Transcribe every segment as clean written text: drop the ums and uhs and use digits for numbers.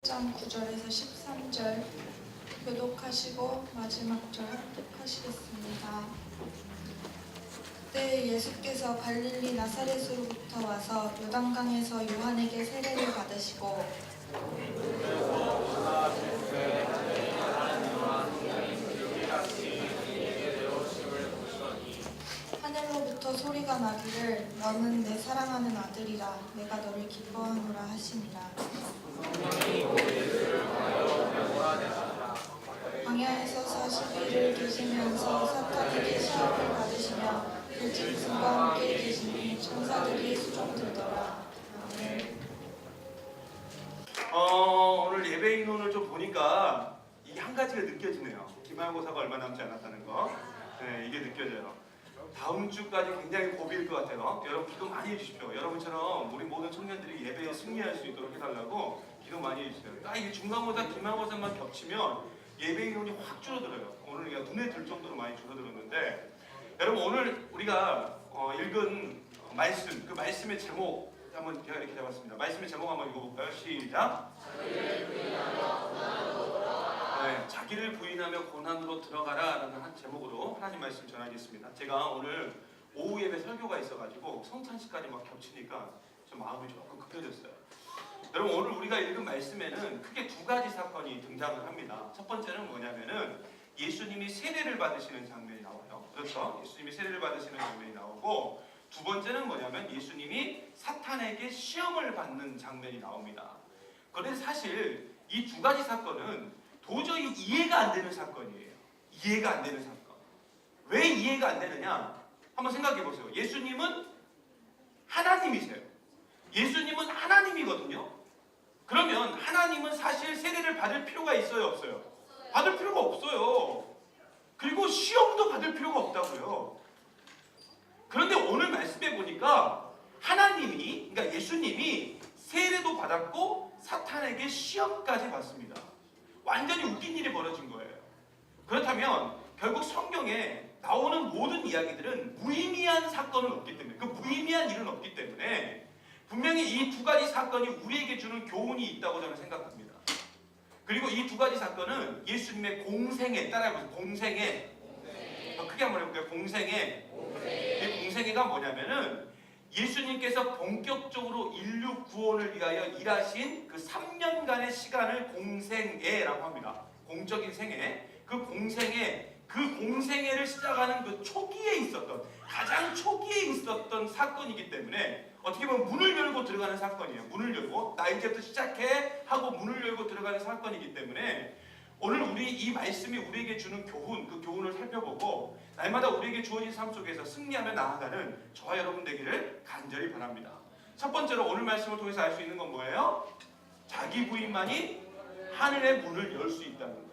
1장 9절에서 13절 교독하시고 마지막 절 합독하시겠습니다. 그때 예수께서 갈릴리 나사렛으로부터 와서 요단강에서 요한에게 세례를 받으시고 하늘로부터 소리가 나기를 너는 내 사랑하는 아들이라 내가 너를 기뻐하노라 하시니라. 광야에서 40일을 계시면서 사탄에게 시험을 받으시며 들짐승과 함께 계시니 천사들이 수종 들더라. 아멘. 오늘 예배 인원을 좀 보니까 이게 한 가지가 느껴지네요. 기말고사가 얼마 남지 않았다는 거. 네, 이게 느껴져요. 다음 주까지 굉장히 고비일 것 같아요. 여러분 기도 많이 해주십시오. 여러분처럼 우리 모든 청년들이 예배에 승리할 수 있도록 해달라고 기도 많이 해주세요. 이게 중간고사, 기말고사만 겹치면 예배 인원이 확 줄어들어요. 오늘 우리가 눈에 들 정도로 많이 줄어들었는데, 여러분 오늘 우리가 읽은 말씀, 그 말씀의 제목 한번 제가 이렇게 잡았습니다. 말씀의 제목 한번 읽어볼까요? 시작. 네, 자기를 부인하며 고난으로 들어가라 라는 한 제목으로 하나님 말씀 전하겠습니다. 제가 오늘 오후 예배 설교가 있어가지고 성찬식까지 막 겹치니까 좀 마음이 조금 급해졌어요. 여러분 오늘 우리가 읽은 말씀에는 크게 두 가지 사건이 등장을 합니다. 첫 번째는 뭐냐면은 예수님이 세례를 받으시는 장면이 나와요. 그렇죠? 예수님이 세례를 받으시는 장면이 나오고, 두 번째는 뭐냐면 예수님이 사탄에게 시험을 받는 장면이 나옵니다. 그런데 사실 이 두 가지 사건은 도저히 이해가 안 되는 사건이에요. 이해가 안 되는 사건. 왜 이해가 안 되느냐? 한번 생각해 보세요. 예수님은 하나님이세요. 예수님은 하나님이거든요. 그러면 하나님은 사실 세례를 받을 필요가 있어요, 없어요? 받을 필요가 없어요. 그리고 시험도 받을 필요가 없다고요. 그런데 오늘 말씀해 보니까 하나님이, 그러니까 예수님이 세례도 받았고 사탄에게 시험까지 받습니다. 완전히 웃긴 일이 벌어진 거예요. 그렇다면 결국 성경에 나오는 모든 이야기들은 무의미한 사건은 없기 때문에, 그 무의미한 일은 없기 때문에 분명히 이 두 가지 사건이 우리에게 주는 교훈이 있다고 저는 생각합니다. 그리고 이 두 가지 사건은 예수님의 공생애, 따라해보세요. 공생애. 크게 한번 해볼게요. 공생애. 이 공생애가 뭐냐면은 예수님께서 본격적으로 인류 구원을 위하여 일하신 그 3년간의 시간을 공생애라고 합니다. 공적인 생애. 그 공생애를 시작하는 그 초기에 있었던, 가장 초기에 있었던 사건이기 때문에 어떻게 보면 문을 열고 들어가는 사건이에요. 문을 열고 나 이제부터 시작해 하고 문을 열고 들어가는 사건이기 때문에 오늘 우리 이 말씀이 우리에게 주는 교훈, 그 교훈을 살펴보고 날마다 우리에게 주어진 삶 속에서 승리하며 나아가는 저와 여러분 되기를 간절히 바랍니다. 첫 번째로 오늘 말씀을 통해서 알 수 있는 건 뭐예요? 자기 부인만이 하늘의 문을 열 수 있다는 거예요.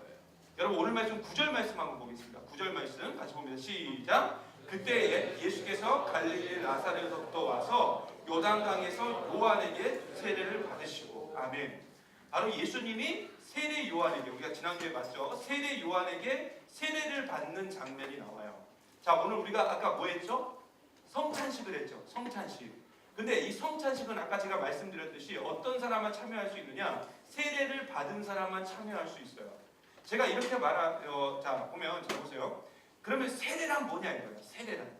여러분 오늘 말씀 9절 말씀 한번 보겠습니다. 9절 말씀 같이 봅니다. 시작. 그때에 예수께서 갈릴리 나사렛으로부터 와서 요단강에서 요한에게 세례를 받으시고, 아멘. 바로 예수님이 세례 요한에게, 우리가 지난주에 봤죠? 세례 요한에게 세례를 받는 장면이 나와요. 자, 오늘 우리가 아까 뭐 했죠? 성찬식을 했죠. 성찬식. 근데 이 성찬식은 아까 제가 말씀드렸듯이 어떤 사람만 참여할 수 있느냐? 세례를 받은 사람만 참여할 수 있어요. 제가 이렇게 자, 보면, 자, 보세요. 그러면 세례란 뭐냐 이거예요. 세례란.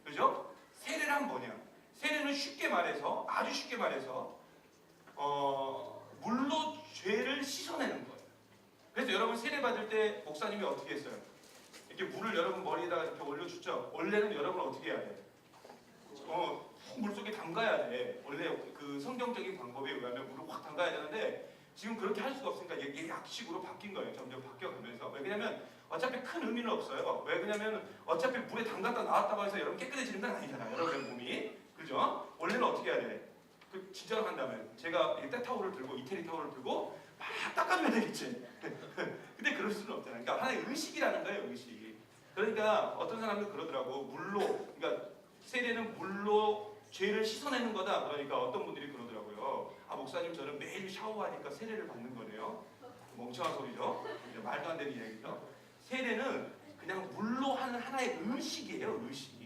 그죠? 세례란 뭐냐? 세례는 쉽게 말해서, 아주 쉽게 말해서, 물로 죄를 씻어내는 거예요. 그래서 여러분 세례 받을 때 목사님이 어떻게 했어요? 이렇게 물을 여러분 머리에다가 이렇게 올려주죠? 원래는 여러분 어떻게 해야 돼? 물속에 담가야 돼. 원래 그 성경적인 방법에 의하면 물을 확 담가야 되는데 지금 그렇게 할 수가 없으니까 이게 약식으로 바뀐 거예요. 점점 바뀌어가면서. 왜 그러냐면 어차피 큰 의미는 없어요. 왜 그러냐면 어차피 물에 담갔다 나왔다고 해서 여러분 깨끗해지는 건 아니잖아요. 여러분의 몸이. 그죠? 원래는 어떻게 해야 돼? 그 진짜로 한다면 제가 때타올을 들고 이태리 타올을 들고 막 닦아줘야 되겠지. 근데 그럴 수는 없잖아요. 그러니까 하나의 의식이라는 거예요. 의식. 그러니까 어떤 사람들 그러더라고. 물로, 그러니까 세례는 물로 죄를 씻어내는 거다. 그러니까 어떤 분들이 그러더라고요. 아, 목사님 저는 매일 샤워하니까 세례를 받는 거네요. 멍청한 소리죠. 말도 안 되는 이야기죠. 세례는 그냥 물로 하는 하나의 의식이에요. 의식.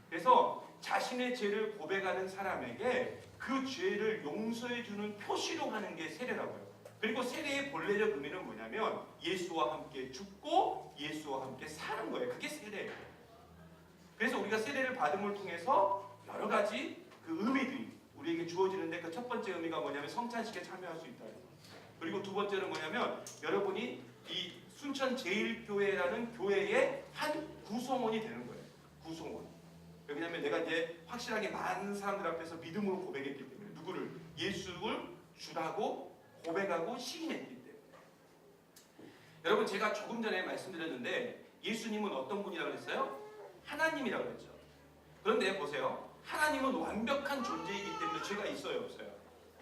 그래서 자신의 죄를 고백하는 사람에게 그 죄를 용서해주는 표시로 하는 게 세례라고요. 그리고 세례의 본래적 의미는 뭐냐면 예수와 함께 죽고 예수와 함께 사는 거예요. 그게 세례예요. 그래서 우리가 세례를 받음을 통해서 여러 가지 그 의미들이 우리에게 주어지는데 그 첫 번째 의미가 뭐냐면 성찬식에 참여할 수 있다. 그리고 두 번째는 뭐냐면 여러분이 이 순천 제일교회라는 교회의 한 구성원이 되는 거예요. 구성원. 왜냐하면 내가 이제 확실하게 많은 사람들 앞에서 믿음으로 고백했기 때문에 누구를 예수를 주라고 고백하고 시인했기 때문에. 여러분 제가 조금 전에 말씀드렸는데 예수님은 어떤 분이라고 그랬어요? 하나님이라고 그랬죠. 그런데 보세요. 하나님은 완벽한 존재이기 때문에 죄가 있어요, 없어요?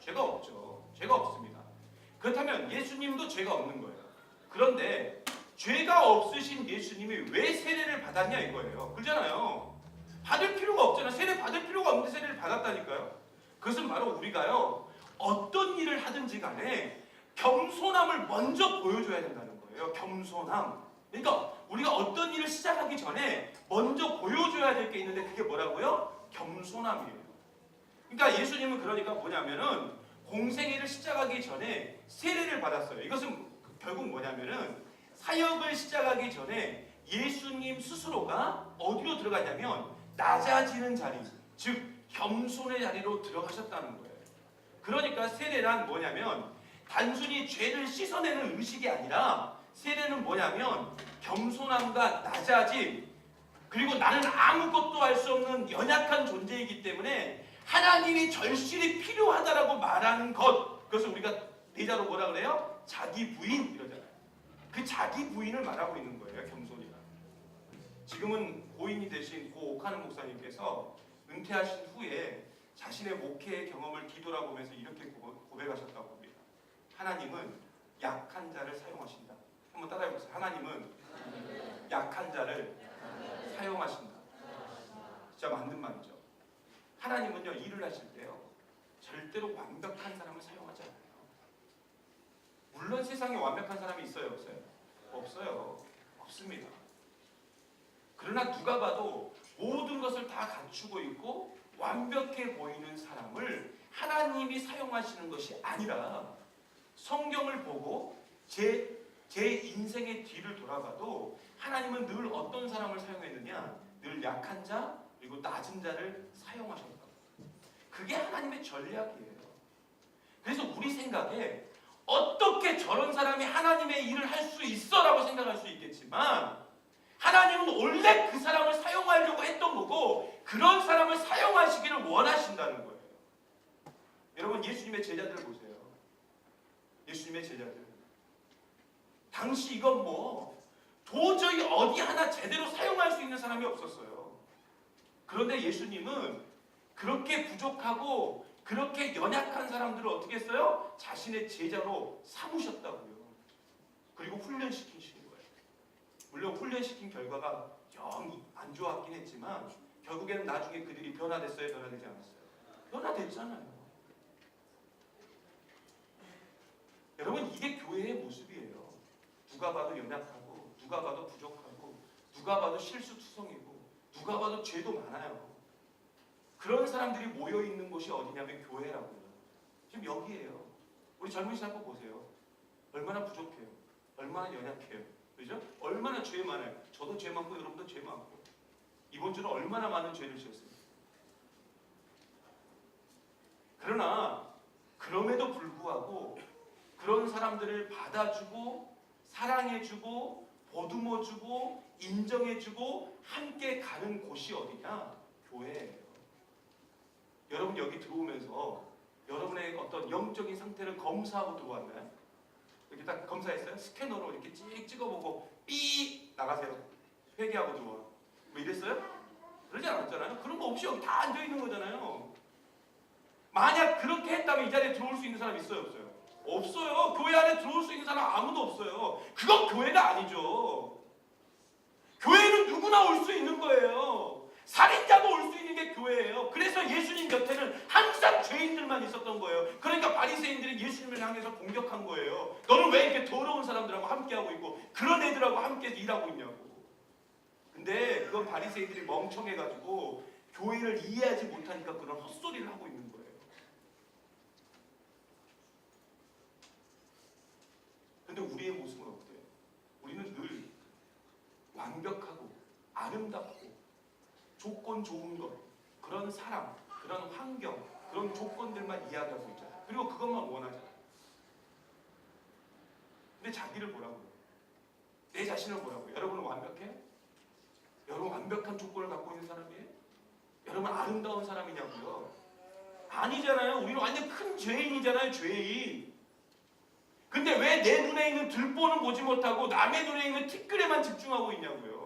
죄가 없죠. 죄가 없습니다. 그렇다면 예수님도 죄가 없는 거예요. 그런데 죄가 없으신 예수님이 왜 세례를 받았냐 이거예요. 그렇잖아요. 받을 필요가 없잖아요. 세례 받을 필요가 없는데 세례를 받았다니까요. 그것은 바로 우리가요. 어떤 일을 하든지 간에 겸손함을 먼저 보여줘야 된다는 거예요. 겸손함. 그러니까 우리가 어떤 일을 시작하기 전에 먼저 보여줘야 될 게 있는데 그게 뭐라고요? 겸손함이에요. 그러니까 예수님은 그러니까 뭐냐면은 공생애를 시작하기 전에 세례를 받았어요. 이것은 결국 뭐냐면은 사역을 시작하기 전에 예수님 스스로가 어디로 들어가냐면 낮아지는 자리, 즉 겸손의 자리로 들어가셨다는 거예요. 그러니까 세례란 뭐냐면 단순히 죄를 씻어내는 의식이 아니라 세례는 뭐냐면 겸손함과 낮아짐, 그리고 나는 아무것도 할 수 없는 연약한 존재이기 때문에 하나님이 절실히 필요하다라고 말하는 것, 그것을 우리가 내자로 뭐라 그래요? 자기 부인 이러잖아요. 그 자기 부인을 말하고 있는 거예요. 겸손이란. 지금은 고인이 되신 고 옥하는 목사님께서 은퇴하신 후에 자신의 목회의 경험을 뒤돌아보면서 이렇게 고백하셨다고 합니다. 하나님은 약한 자를 사용하신다. 한번 따라해보세요. 하나님은 약한 자를 사용하신다. 진짜 맞는 말이죠. 하나님은요, 일을 하실 때요, 절대로 완벽한 사람을 사용하지 않아요. 물론 세상에 완벽한 사람이 있어요, 없어요? 없어요. 없습니다. 그러나 누가 봐도 모든 것을 다 갖추고 있고 완벽해 보이는 사람을 하나님이 사용하시는 것이 아니라 성경을 보고 제 인생의 뒤를 돌아봐도 하나님은 늘 어떤 사람을 사용했느냐? 늘 약한 자 그리고 낮은 자를 사용하셨다. 그게 하나님의 전략이에요. 그래서 우리 생각에 어떻게 저런 사람이 하나님의 일을 할 수 있어라고 생각할 수 있겠지만 하나님은 원래 그 사람을 사용하려고 했던 거고 그런 사람을 사용하시기를 원하신다는 거예요. 여러분 예수님의 제자들 보세요. 예수님의 제자들. 당시 이건 뭐 도저히 어디 하나 제대로 사용할 수 있는 사람이 없었어요. 그런데 예수님은 그렇게 부족하고 그렇게 연약한 사람들을 어떻게 했어요? 자신의 제자로 삼으셨다고요. 그리고 훈련시키시는 거예요. 물론 훈련시킨 결과가 영 안 좋았긴 했지만 결국에는 나중에 그들이 변화됐어요? 변화되지 않았어요? 변화됐잖아요. 여러분 이게 교회의 모습이에요. 누가 봐도 연약하고 누가 봐도 부족하고 누가 봐도 실수투성이고 누가 봐도 죄도 많아요. 그런 사람들이 모여있는 곳이 어디냐면 교회라고요. 지금 여기에요. 우리 젊은 신학교 보세요. 얼마나 부족해요. 얼마나 연약해요. 그죠? 얼마나 죄 많아요. 저도 죄 많고 여러분도 죄 많고 이번 주는 얼마나 많은 죄를 지었습니까? 그러나 그럼에도 불구하고 그런 사람들을 받아주고 사랑해주고 보듬어주고 인정해주고 함께 가는 곳이 어디냐? 교회예요. 여러분 여기 들어오면서 여러분의 어떤 영적인 상태를 검사하고 들어왔나요? 이렇게 딱 검사했어요? 스캐너로 이렇게 찍어보고 삐 나가세요. 회개하고 들어와. 뭐 이랬어요? 그러지 않았잖아요. 그런 거 없이 여기 다 앉아있는 거잖아요. 만약 그렇게 했다면 이 자리에 들어올 수 있는 사람 있어요? 없어요? 없어요. 교회 안에 들어올 수 있는 사람 아무도 없어요. 그건 교회가 아니죠. 교회는 누구나 올 수 있는 거예요. 살인자도 올 수 있는 게 교회예요. 그래서 예수님 곁에는 항상 죄인들만 있었던 거예요. 그러니까 바리새인들이 예수님을 향해서 공격한 거예요. 너는 왜 이렇게 더러운 사람들하고 함께하고 있고 그런 애들하고 함께 일하고 있냐고. 근데 그건 바리새인들이 멍청해가지고 교회를 이해하지 못하니까 그런 헛소리를 하고 있는 거예요. 기분 좋은 것, 그런 사람, 그런 환경, 그런 조건들만 이야기하고 있잖아요. 그리고 그것만 원하잖아요. 근데 자기를 보라고요. 내 자신을 보라고요. 여러분은 완벽해? 여러분 완벽한 조건을 갖고 있는 사람이에요? 여러분 아름다운 사람이냐고요? 아니잖아요. 우리는 완전 큰 죄인이잖아요. 죄인. 근데 왜 내 눈에 있는 들보는 보지 못하고 남의 눈에 있는 티끌에만 집중하고 있냐고요.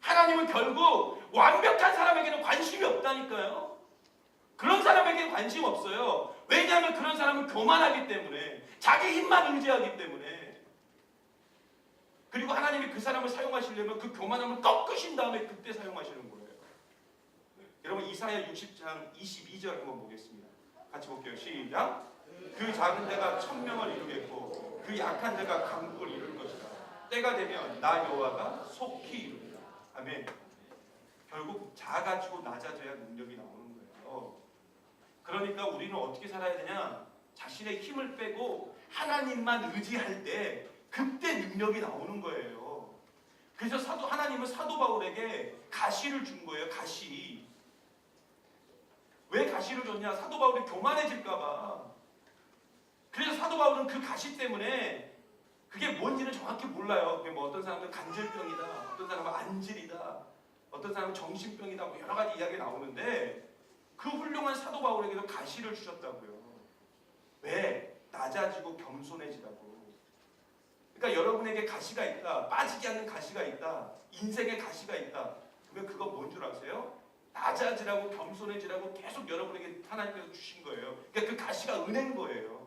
하나님은 결국 완벽한 사람에게는 관심이 없다니까요. 그런 사람에게는 관심 없어요. 왜냐하면 그런 사람은 교만하기 때문에, 자기 힘만 의지하기 때문에. 그리고 하나님이 그 사람을 사용하시려면 그 교만함을 꺾으신 다음에 그때 사용하시는 거예요. 여러분 이사야 60장 22절 한번 보겠습니다. 같이 볼게요. 시작. 그 작은 자가 1000명을 이루겠고 그 약한 자가 강국을 이룰 것이다. 때가 되면 나 여호와가 속히 이루리라. 아멘. 결국 작아지고 낮아져야 능력이 나오는 거예요. 그러니까 우리는 어떻게 살아야 되냐? 자신의 힘을 빼고 하나님만 의지할 때 그때 능력이 나오는 거예요. 그래서 하나님은 사도 바울에게 가시를 준 거예요. 가시. 왜 가시를 줬냐? 사도 바울이 교만해질까 봐. 그래서 사도 바울은 그 가시 때문에 그게 뭔지는 정확히 몰라요. 그게 뭐 어떤 사람은 간질병이다, 어떤 사람은 안질이다, 어떤 사람은 정신병이다, 뭐 여러 가지 이야기가 나오는데 그 훌륭한 사도 바울에게도 가시를 주셨다고요. 왜? 낮아지고 겸손해지라고. 그러니까 여러분에게 가시가 있다, 빠지지 않는 가시가 있다, 인생의 가시가 있다. 그러면 그거 뭔 줄 아세요? 낮아지라고 겸손해지라고 계속 여러분에게 하나님께서 주신 거예요. 그러니까 그 가시가 은혜인 거예요.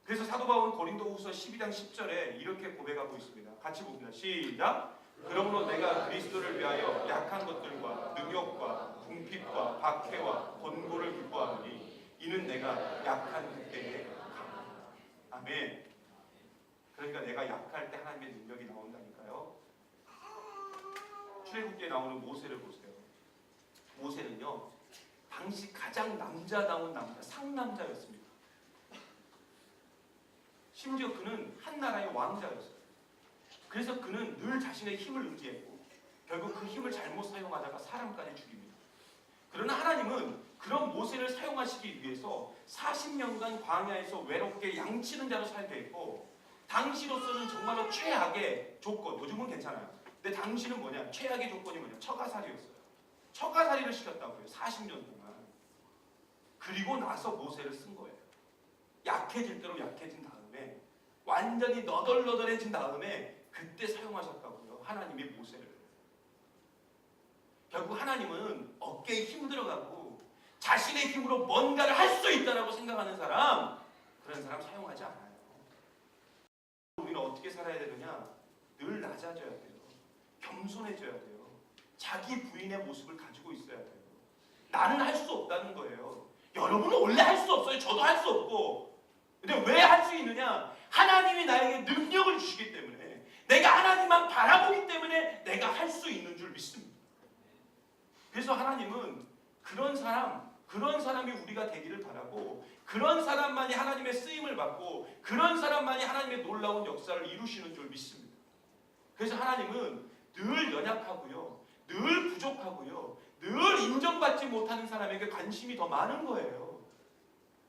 그래서 사도 바울은 고린도후서 12장 10절에 이렇게 고백하고 있습니다. 같이 봅니다. 시작. 그러므로 내가 그리스도를 위하여 약한 것들과 능욕과 궁핍과 박해와 권고를 기뻐하노니 이는 내가 약한 그때에 강하다. 아멘. 그러니까 내가 약할 때 하나님의 능력이 나온다니까요. 출애굽기에 나오는 모세를 보세요. 모세는요, 당시 가장 남자다운 남자, 상남자였습니다. 심지어 그는 한 나라의 왕자였어요. 그래서 그는 늘 자신의 힘을 의지했고 결국 그 힘을 잘못 사용하다가 사람까지 죽입니다. 그러나 하나님은 그런 모세를 사용하시기 위해서 40년간 광야에서 외롭게 양치는 자로 살게 했고, 당시로서는 정말로 최악의 조건, 요즘은 괜찮아요. 근데 당시는 뭐냐? 최악의 조건이 뭐냐? 처가살이였어요. 처가살이를 시켰다고요. 40년 동안. 그리고 나서 모세를 쓴 거예요. 약해질 대로 약해진 다음에 완전히 너덜너덜해진 다음에 그때 사용하셨다고요. 하나님이 모세를. 결국 하나님은 어깨에 힘 들어가고 자신의 힘으로 뭔가를 할 수 있다라고 생각하는 사람, 그런 사람 사용하지 않아요. 우리는 어떻게 살아야 되느냐? 늘 낮아져야 돼요. 겸손해져야 돼요. 자기 부인의 모습을 가지고 있어야 돼요. 나는 할 수 없다는 거예요. 여러분은 원래 할 수 없어요. 저도 할 수 없고. 근데 왜 할 수 있느냐? 하나님이 나에게 능력을 주시기 때문에, 내가 하나님만 바라보기 때문에 내가 할 수 있는 줄 믿습니다. 그래서 하나님은 그런 사람이 우리가 되기를 바라고, 그런 사람만이 하나님의 쓰임을 받고, 그런 사람만이 하나님의 놀라운 역사를 이루시는 줄 믿습니다. 그래서 하나님은 늘 연약하고요, 늘 부족하고요, 늘 인정받지 못하는 사람에게 관심이 더 많은 거예요.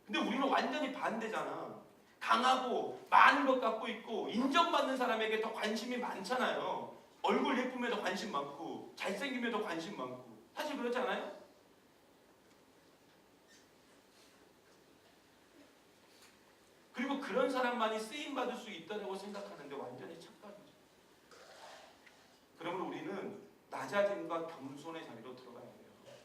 근데 우리는 완전히 반대잖아. 강하고 많은 것 갖고 있고 인정받는 사람에게 더 관심이 많잖아요. 얼굴 예쁨에 더 관심 많고 잘생김에 더 관심 많고. 사실 그렇지 않아요? 그리고 그런 사람만이 쓰임받을 수 있다고 생각하는데 완전히 착각이죠. 그러면 우리는 낮아짐과 겸손의 자리로 들어가야 돼요.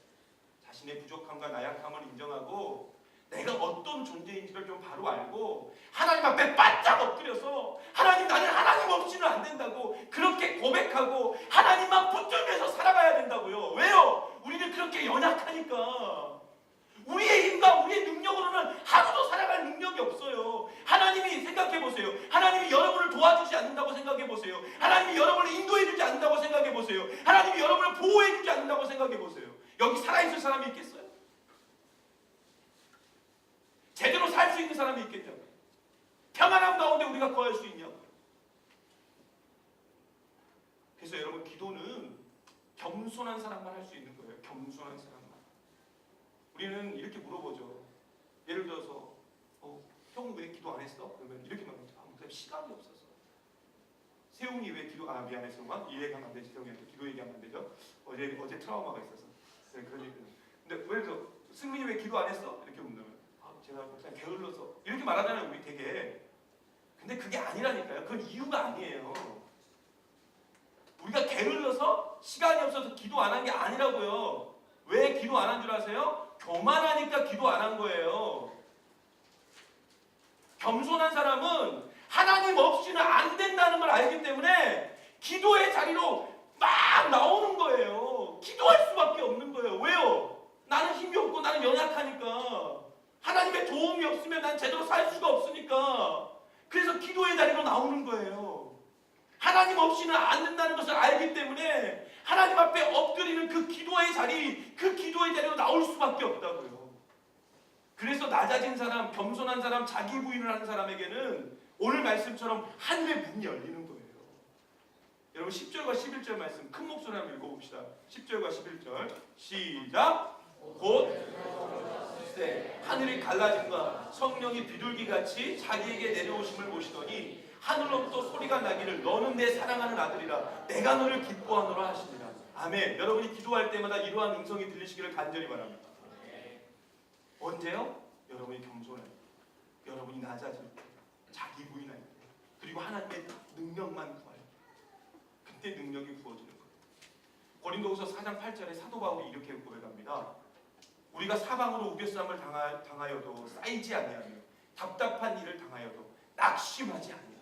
자신의 부족함과 나약함을 인정하고 내가 어떤 존재인지를 좀 바로 알고 하나님 앞에 바짝 엎드려서 하나님, 나는 하나님 없이는 안 된다고 그렇게 고백하고 하나님만 붙들면서 살아가야 된다고요. 왜요? 우리는 그렇게 연약하니까. 우리의 힘과 우리의 능력으로는 하루도 살아갈 능력이 없어요. 하나님이 생각해보세요. 하나님이 여러분을 도와주지 않는다고 생각해보세요. 하나님이 여러분을 인도해주지 않는다고 생각해보세요. 하나님이 여러분을 보호해주지 않는다고 생각해보세요. 여기 살아있을 사람이 있겠어요? 제대로 살 수 있는 사람이 있겠냐고요. 평안함 가운데 우리가 거할 수 있냐고요. 그래서 여러분, 기도는 겸손한 사람만 할 수 있는 거예요. 겸손한 사람만. 우리는 이렇게 물어보죠. 예를 들어서 형 왜 기도 안 했어? 그러면 이렇게 말하죠. 목사님 시간이 없어서. 세웅이 왜 기도 미안해 세웅아 이 얘기하면 안 되지. 세웅이한테 기도 얘기하면 안 되죠. 어제 트라우마가 있어서. 네, 그런 얘기는. 근데 왜 그래서 승민이 왜 기도 안 했어? 이렇게 묻는 제가 목사님 게을러서 이렇게 말하잖아요. 우리 되게. 근데 그게 아니라니까요. 그건 이유가 아니에요. 우리가 게을러서 시간이 없어서 기도 안 한 게 아니라고요. 왜 기도 안 한 줄 아세요? 교만하니까 기도 안 한 거예요. 겸손한 사람은 하나님 없이는 안 된다는 걸 알기 때문에 기도의 자리로 막 나오는 거예요. 기도할 수밖에 없는 거예요. 왜요? 나는 힘이 없고 나는 연약하니까. 하나님의 도움이 없으면 난 제대로 살 수가 없으니까. 그래서 기도의 자리로 나오는 거예요. 하나님 없이는 안 된다는 것을 알기 때문에 하나님 앞에 엎드리는 그 기도의 자리로 나올 수밖에 없다고요. 그래서 낮아진 사람, 겸손한 사람, 자기 부인을 하는 사람에게는 오늘 말씀처럼 하늘의 문이 열리는 거예요. 여러분 10절과 11절 말씀 큰 목소리로 한번 읽어봅시다. 10절과 11절 시작. 곧 하늘이 갈라짐과 성령이 비둘기같이 자기에게 내려오심을 보시더니 하늘로부터 소리가 나기를 너는 내 사랑하는 아들이라 내가 너를 기뻐하노라 하시니라. 아멘. 여러분이 기도할 때마다 이러한 음성이 들리시기를 간절히 바랍니다. 언제요? 여러분이 겸손할 때, 여러분이 낮아질 때, 자기 부인할 때, 그리고 하나님의 능력만 구할 때, 그때 능력이 부어지는 거예요. 고린도후서 4장 8절에 사도 바울이 이렇게 고백합니다. 우리가 사방으로 우겨쌈을 당하여도 쌓이지 아니하며 답답한 일을 당하여도 낙심하지 아니하며.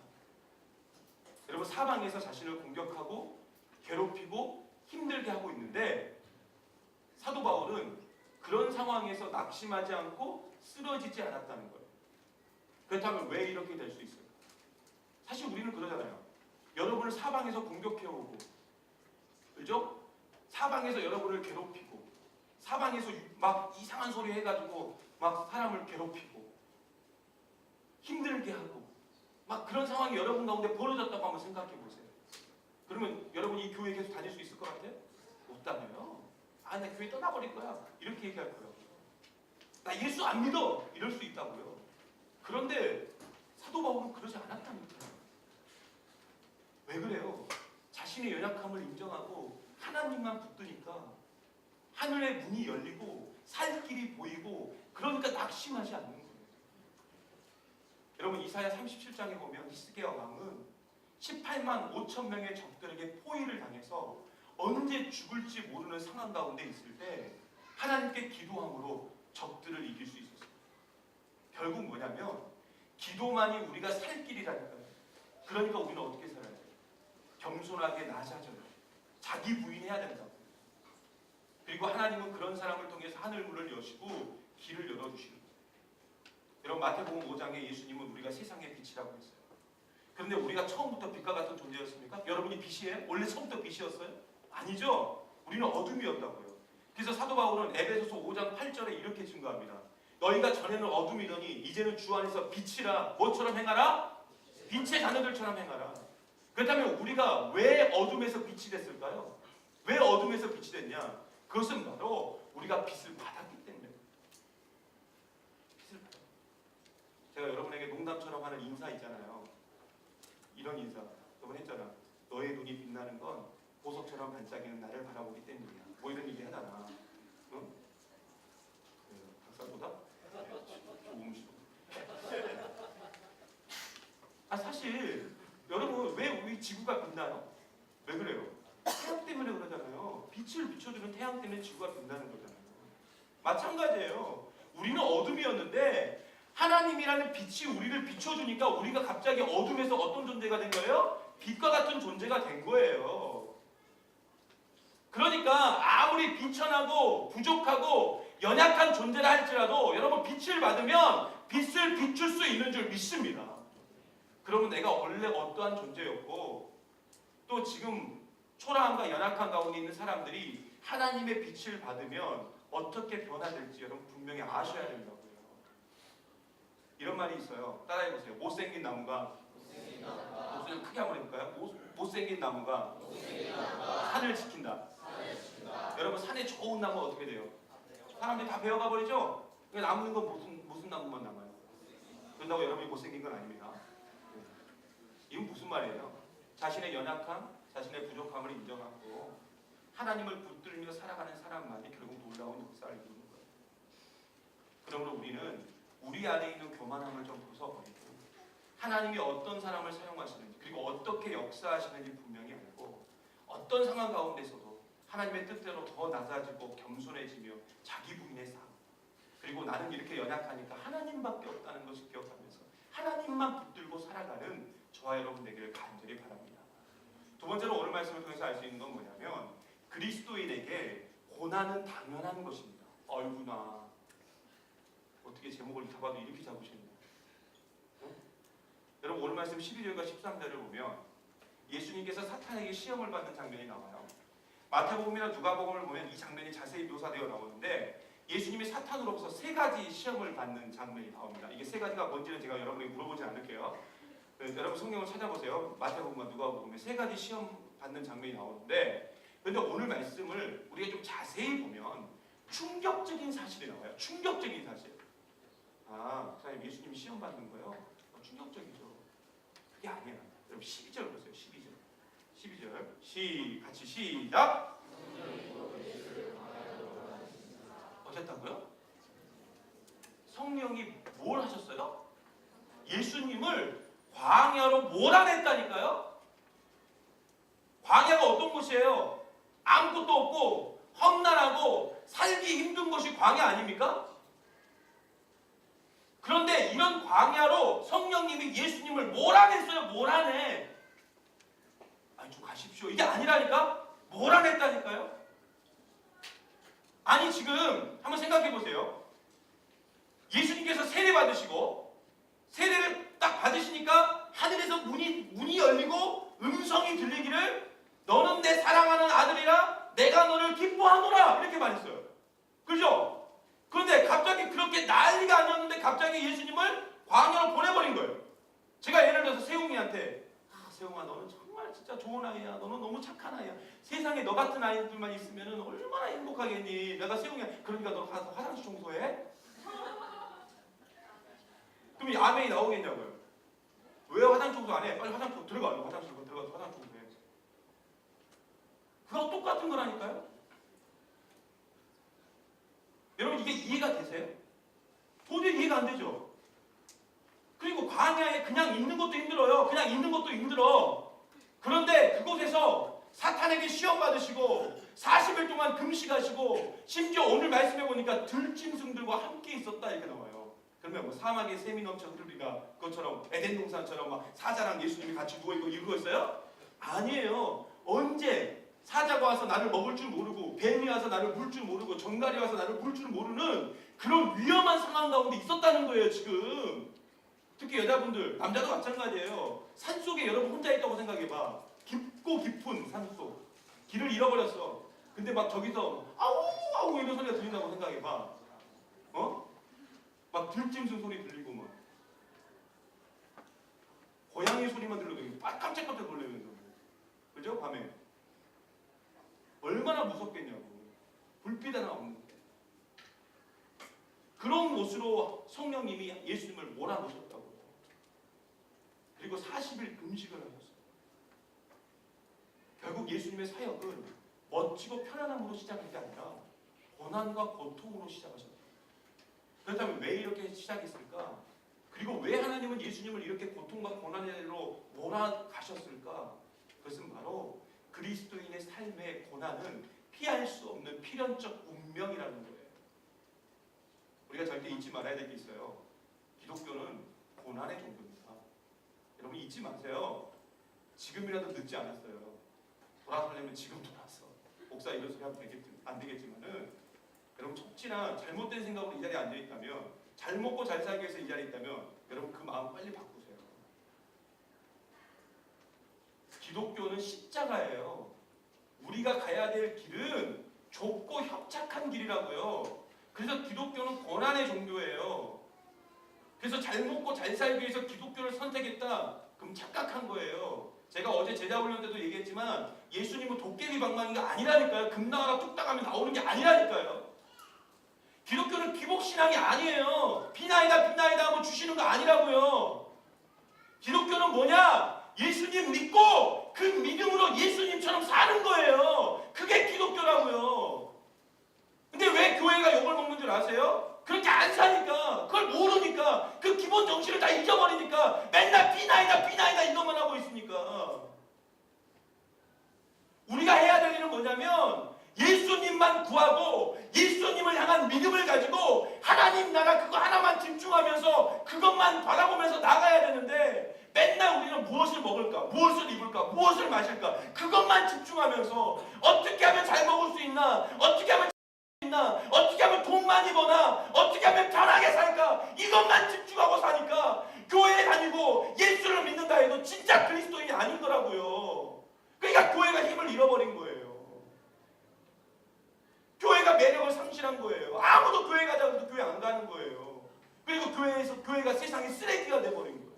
여러분 사방에서 자신을 공격하고 괴롭히고 힘들게 하고 있는데 사도 바울은 그런 상황에서 낙심하지 않고 쓰러지지 않았다는 거예요. 그렇다면 왜 이렇게 될 수 있을까? 사실 우리는 그러잖아요. 여러분을 사방에서 공격해오고, 그죠? 사방에서 여러분을 괴롭히고, 사방에서 막 이상한 소리 해가지고 막 사람을 괴롭히고, 힘들게 하고, 막 그런 상황이 여러분 가운데 벌어졌다고 한번 생각해 보세요. 그러면 여러분 이 교회 계속 다닐 수 있을 것 같아요? 못 다녀요. 아, 나 교회 떠나버릴 거야. 이렇게 얘기할 거예요. 나 예수 안 믿어. 이럴 수 있다고요. 그런데 사도 바울은 그러지 않았다니까요. 왜 그래요? 자신의 연약함을 인정하고 하나님만 붙드니까 하늘의 문이 열리고 살 길이 보이고 그러니까 낙심하지 않는 거예요. 여러분 이사야 37장에 보면 히스기야 왕은 18만 5천 명의 적들에게 포위를 당해서 언제 죽을지 모르는 상황 가운데 있을 때 하나님께 기도함으로 적들을 이길 수 있었어요. 결국 뭐냐면 기도만이 우리가 살 길이라니까요. 그러니까 우리는 어떻게 살아야 돼요? 겸손하게 낮아져요. 자기 부인해야 된다고. 그리고 하나님은 그런 사람을 통해서 하늘 문을 여시고 길을 열어주시는 거예요. 여러분 마태복음 5장에 예수님은 우리가 세상의 빛이라고 했어요. 그런데 우리가 처음부터 빛과 같은 존재였습니까? 여러분이 빛이에요? 원래 처음부터 빛이었어요? 아니죠. 우리는 어둠이었다고요. 그래서 사도 바울은 에베소서 5장 8절에 이렇게 증거합니다. 너희가 전에는 어둠이더니 이제는 주 안에서 빛이라. 뭐처럼 행하라? 빛의 자녀들처럼 행하라. 그렇다면 우리가 왜 어둠에서 빛이 됐을까요? 왜 어둠에서 빛이 됐냐? 그것은 바로 우리가 빛을 받았기 때문에. 빛을 받았어요. 제가 여러분에게 농담처럼 하는 인사 있잖아요. 이런 인사 여러분 했잖아. 너의 눈이 빛나는 건 보석처럼 반짝이는 나를 바라보기 때문이야. 뭐 이런 얘기 하잖아. 응? 박사보다? 조음식. 사실 여러분 왜 우리 지구가 빛나요? 왜 그래요? 태양 때문에 그러잖아요. 빛을 비춰주는 태양 때문에 지구가 빛나는 거잖아요. 마찬가지예요. 우리는 어둠이었는데 하나님이라는 빛이 우리를 비춰주니까 우리가 갑자기 어둠에서 어떤 존재가 된 거예요? 빛과 같은 존재가 된 거예요. 그러니까 아무리 비천하고 부족하고 연약한 존재라 할지라도 여러분 빛을 받으면 빛을 비출 수 있는 줄 믿습니다. 그러면 내가 원래 어떠한 존재였고 또 지금 초라함과 연약한 가운데 있는 사람들이 하나님의 빛을 받으면 어떻게 변화될지 여러분 분명히 아셔야 된다고요. 이런 말이 있어요. 따라해보세요. 못생긴 나무가 목소리를 크게 한번 해볼까요? 못생긴 나무가 산을 지킨다. 여러분 산에 좋은 나무 어떻게 돼요? 사람들이 다 베어가 버리죠? 남는 건 무슨 나무만 남아요? 그런다고 여러분이 못생긴 건 아닙니다. 이건 무슨 말이에요? 자신의 연약함, 자신의 부족함을 인정하고 하나님을 붙들며 살아가는 사람만이 결국 놀라운 역사를 이루는 거예요. 그러므로 우리는 우리 안에 있는 교만함을 좀 벗어버리고 하나님이 어떤 사람을 사용하시는지 그리고 어떻게 역사하시는지 분명히 알고 어떤 상황 가운데서도 하나님의 뜻대로 더 낮아지고 겸손해지며 자기 부인의 삶 그리고 나는 이렇게 연약하니까 하나님밖에 없다는 것을 기억하면서 하나님만 붙들고 살아가는 저와 여러분 되기를 간절히 바랍니다. 두 번째로 오늘 말씀을 통해서 알 수 있는 건 뭐냐면 그리스도인에게 고난은 당연한 것입니다. 어이구나 어떻게 제목을 잡아도 이렇게 잡으셨냐. 여러분 오늘 말씀 12절과 13절을 보면 예수님께서 사탄에게 시험을 받는 장면이 나와요. 마태복음이나 누가복음을 보면 이 장면이 자세히 묘사되어 나오는데 예수님이 사탄으로부터 세 가지 시험을 받는 장면이 나옵니다. 이게 세 가지가 뭔지는 제가 여러분에게 물어보지 않을게요. 여러분 성경을 찾아보세요. 마태복음과 누가복음에 세 가지 시험 받는 장면이 나오는데 그런데 오늘 말씀을 우리가 좀 자세히 보면 충격적인 사실이 나와요. 충격적인 사실. 아, 사장님 예수님이 시험 받는 거요? 충격적이죠. 그게 아니야. 여러분 12절 보세요. 12절. 같이 시작. 어쨌다고요? 성령이 뭘 하셨어요? 예수님을 광야로 몰아냈다니까요? 광야가 어떤 곳이에요? 아무것도 없고 험난하고 살기 힘든 곳이 광야 아닙니까? 그런데 이런 광야로 성령님이 예수님을 몰아냈어요. 몰아내. 아니 좀 가십시오. 이게 아니라니까? 몰아냈다니까요? 아니 지금 한번 생각해 보세요. 예수님께서 세례 받으시고 세례를 딱 받으시니까 하늘에서 문이 열리고 음성이 들리기를 너는 내 사랑하는 아들이라 내가 너를 기뻐하노라 이렇게 말했어요. 그죠? 그런데 갑자기 그렇게 난리가 아니었는데 갑자기 예수님을 광야로 보내버린 거예요. 제가 예를 들어서 세웅이한테 세웅아 너는 정말 진짜 좋은 아이야. 너는 너무 착한 아이야. 세상에 너 같은 아이들만 있으면 얼마나 행복하겠니. 내가 세웅이야. 그러니까 너 가서 화장실 청소해. 그럼 이 아멘이 나오겠냐고요. 왜 화장실 청소 안 해? 빨리 화장실 들어가. 화장실 들어가서 화장실 청소해. 그거 똑같은 거라니까요. 여러분 이게 이해가 되세요? 도저히 이해가 안 되죠? 그리고 광야에 그냥 있는 것도 힘들어요. 그냥 있는 것도 힘들어. 그런데 그곳에서 사탄에게 시험 받으시고 40일 동안 금식하시고 심지어 오늘 말씀해 보니까 들짐승들과 함께 있었다 이렇게 나와요. 그러면 뭐 사막에 샘이 넘쳐 흐르리가 그것처럼 에덴 동산처럼 막 사자랑 예수님이 같이 누워있고 이거였어요? 아니에요. 언제 사자가 와서 나를 먹을 줄 모르고 뱀이 와서 나를 물 줄 모르고 정갈이 와서 나를 물 줄 모르는 그런 위험한 상황 가운데 있었다는 거예요 지금. 특히 여자분들, 남자도 마찬가지예요. 산속에 여러분 혼자 있다고 생각해봐. 깊고 깊은 산속. 길을 잃어버렸어. 근데 막 저기서 아우 아우 이런 소리가 들린다고 생각해봐. 막 들짐승 소리 들리고 막 고양이 소리만 들려도 깜짝깜짝 놀라면서 그죠? 밤에 얼마나 무섭겠냐고. 불빛 하나 없는데 그런 곳으로 성령님이 예수님을 몰아넣으셨다고요. 그리고 40일 금식을 하셨어요. 결국 예수님의 사역은 멋지고 편안함으로 시작한 게 아니라 고난과 고통으로 시작하셨어요. 그렇다면 왜 이렇게 시작했을까? 그리고 왜 하나님은 예수님을 이렇게 고통과 고난으로 몰아가셨을까? 그것은 바로 그리스도인의 삶의 고난은 피할 수 없는 필연적 운명이라는 거예요. 우리가 절대 잊지 말아야 될 게 있어요. 기독교는 고난의 종교입니다. 여러분 잊지 마세요. 지금이라도 늦지 않았어요. 돌아서려면 지금 돌아서. 목사 이런 소리 하면 안 되겠지만은 여러분 척지나 잘못된 생각으로 이 자리에 앉아있다면 잘 먹고 잘 살기 위해서 이 자리에 있다면 여러분 그 마음 빨리 바꾸세요. 기독교는 십자가예요. 우리가 가야 될 길은 좁고 협착한 길이라고요. 그래서 기독교는 고난의 종교예요. 그래서 잘 먹고 잘 살기 위해서 기독교를 선택했다? 그럼 착각한 거예요. 제가 어제 제자훈련 때도 얘기했지만 예수님은 도깨비 방망이가 아니라니까요. 금나라가 뚝딱 하면 나오는 게 아니라니까요. 기독교는 기복신앙이 아니에요. 비나이다 비나이다 하고 주시는 거 아니라고요. 기독교는 뭐냐? 예수님 믿고 그 믿음으로 예수님처럼 사는 거예요. 그게 기독교라고요. 근데 왜 교회가 욕을 먹는 줄 아세요? 그렇게 안 사니까, 그걸 모르니까, 그 기본 정신을 다 잊어버리니까 맨날 비나이다 비나이다 이것만 하고 있으니까. 우리가 해야 될 일은 뭐냐면 예수님만 구하고 예수님을 향한 믿음을 가지고 하나님 나라 그거 하나만 집중하면서 그것만 바라보면서 나가야 되는데, 맨날 우리는 무엇을 먹을까, 무엇을 입을까, 무엇을 마실까, 그것만 집중하면서 어떻게 하면 잘 먹을 수 있나, 어떻게 하면 어떻게 하면 돈 많이 버나, 어떻게 하면 편하게 살까, 이것만 집중하고 사니까 교회에 다니고 예수를 믿는다 해도 진짜 그리스도인이 아닌 거라고요. 그러니까 교회가 힘을 잃어버린 거예요. 교회가 매력을 상실한 거예요. 아무도 교회 가자고 해도 교회 안 가는 거예요. 그리고 교회가 세상의 쓰레기가 돼버린 거예요.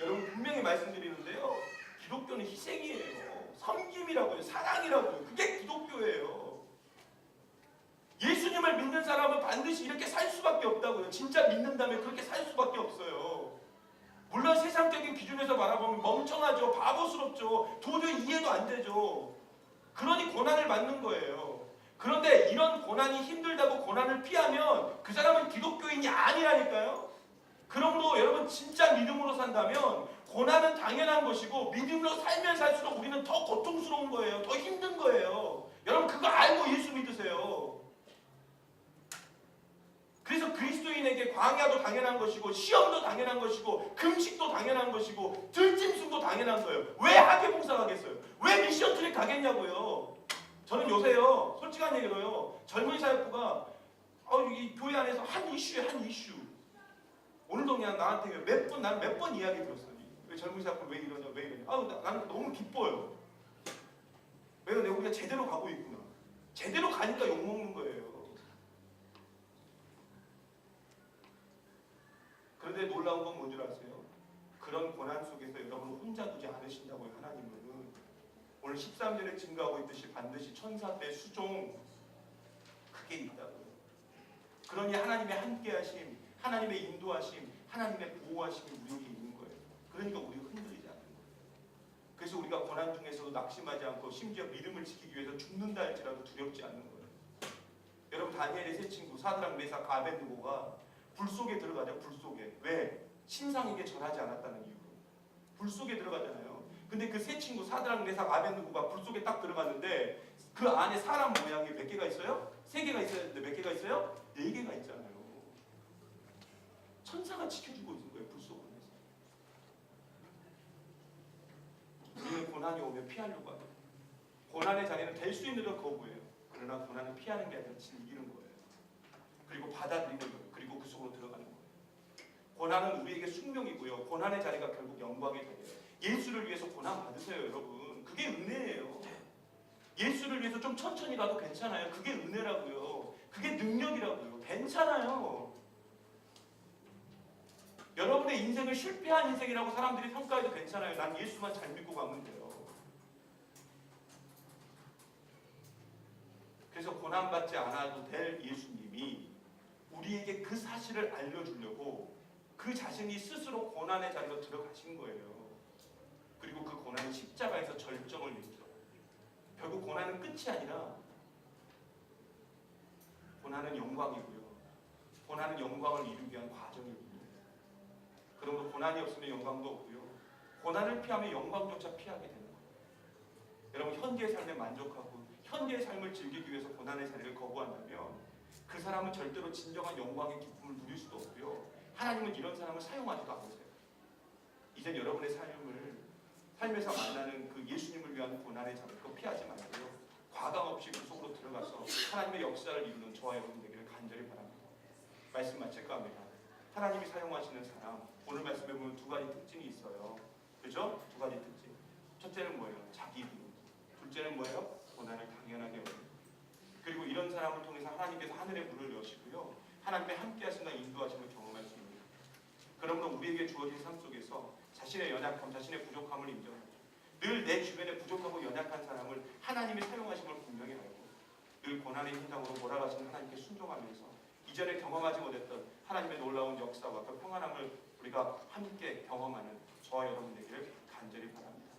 여러분 분명히 말씀드리는데요, 기독교는 희생이에요. 섬김이라고요. 사랑이라고요. 그게 기독교예요. 예수님을 믿는 사람은 반드시 이렇게 살 수밖에 없다고요. 진짜 믿는다면 그렇게 살 수밖에 없어요. 물론 세상적인 기준에서 바라보면 멍청하죠. 바보스럽죠. 도저히 이해도 안 되죠. 그러니 고난을 받는 거예요. 그런데 이런 고난이 힘들다고 고난을 피하면 그 사람은 기독교인이 아니라니까요. 그러므로 여러분 진짜 믿음으로 산다면 고난은 당연한 것이고, 믿음으로 살면 살수록 우리는 더 고통스러운 거예요. 더 힘든 거예요. 여러분 그거 알고 예수 믿으세요. 그래서 그리스도인에게 광야도 당연한 것이고, 시험도 당연한 것이고, 금식도 당연한 것이고, 들짐승도 당연한 거예요. 왜 학예봉사 가겠어요? 왜 미션 트립 가겠냐고요. 저는 요새요, 솔직한 얘기로요, 젊은 사역부가 이 교회 안에서 한 이슈에 한 이슈, 오늘도 그냥 나한테 난 몇 번 이야기 들었어요. 왜 젊은 사역부 왜 이러냐, 왜 이러냐. 나는 너무 기뻐요. 왜냐면 우리가 제대로 가고 있구나. 제대로 가니까 욕먹는 거예요. 그런데 놀라운 건 뭔 줄 아세요? 그런 고난 속에서 여러분을 혼자 두지 않으신다고요. 하나님은 오늘 13절에 증거하고 있듯이 반드시 천사대 수종, 그게 있다고요. 그러니 하나님의 함께하심, 하나님의 인도하심, 하나님의 보호하심이 우리에게 있는 거예요. 그러니까 우리가 흔들리지 않는 거예요. 그래서 우리가 고난 중에서도 낙심하지 않고 심지어 믿음을 지키기 위해서 죽는다 할지라도 두렵지 않는 거예요. 여러분 다니엘의 세 친구 사드락 메삭 아벳느고가 불 속에 들어가죠. 불 속에. 왜? 신상에게 절하지 않았다는 이유로 불 속에 들어가잖아요. 근데 그 세 친구 사드락 메삭 아벳느고가 불 속에 딱 들어갔는데 그 안에 사람 모양이 몇 개가 있어요? 3개가 있어야 되는데 몇 개가 있어요? 4개가 있잖아요. 천사가 지켜주고 있는 거예요. 불 속 안에서. 우리는 고난이 오면 피하려고 하죠. 고난의 자리는 될 수 있는 걸 거부해요. 그러나 고난을 피하는 게 아니라 즐기는 거예요. 그리고 받아들이는 거예요. 그리고 그 속으로 들어가는 거예요. 고난은 우리에게 숙명이고요. 고난의 자리가 결국 영광의 자리예요. 예수를 위해서 고난 받으세요, 여러분. 그게 은혜예요. 예수를 위해서 좀 천천히 가도 괜찮아요. 그게 은혜라고요. 그게 능력이라고요. 괜찮아요. 여러분의 인생을 실패한 인생이라고 사람들이 평가해도 괜찮아요. 난 예수만 잘 믿고 가면 돼요. 그래서 고난받지 않아도 될 예수님이 우리에게 그 사실을 알려주려고 그 자신이 스스로 고난의 자리로 들어가신 거예요. 그리고 그 고난은 십자가에서 절정을 이루죠. 결국 고난은 끝이 아니라 고난은 영광이고요. 고난은 영광을 이루기 위한 과정이거든요. 그러므로 고난이 없으면 영광도 없고요. 고난을 피하면 영광조차 피하게 되는 거예요. 여러분 현재의 삶에 만족하고 현재의 삶을 즐기기 위해서 고난의 자리를 거부한다면 그 사람은 절대로 진정한 영광의 기쁨을 누릴 수도 없고요. 하나님은 이런 사람을 사용하지도 않으세요. 이젠 여러분의 삶에서 만나는 그 예수님을 위한 고난의 자리를 피하지 말고요. 과감 없이 그 속으로 들어가서 하나님의 역사를 이루는 저와 여러분 되기를 간절히 바랍니다. 말씀 마칠까 합니다. 하나님이 사용하시는 사람, 오늘 말씀에 보면 2가지 특징이 있어요. 그죠? 2가지 특징. 첫째는 뭐예요? 자기 비움. 둘째는 뭐예요? 고난을 당연하게 여기는. 그리고 이런 사람을 통해서 하나님께서 하늘의 문을 여시고요. 하나님의 함께하심과 인도하심을 경험할 수 있습니다. 그러므로 우리에게 주어진 삶 속에서 자신의 연약함, 자신의 부족함을 인정하고 늘 내 주변에 부족하고 연약한 사람을 하나님이 사용하신 걸 분명히 알고 늘 고난의 현장으로 몰아가신 하나님께 순종하면서 이전에 경험하지 못했던 하나님의 놀라운 역사와 그 평안함을 우리가 함께 경험하는 저와 여러분 되기를 간절히 바랍니다.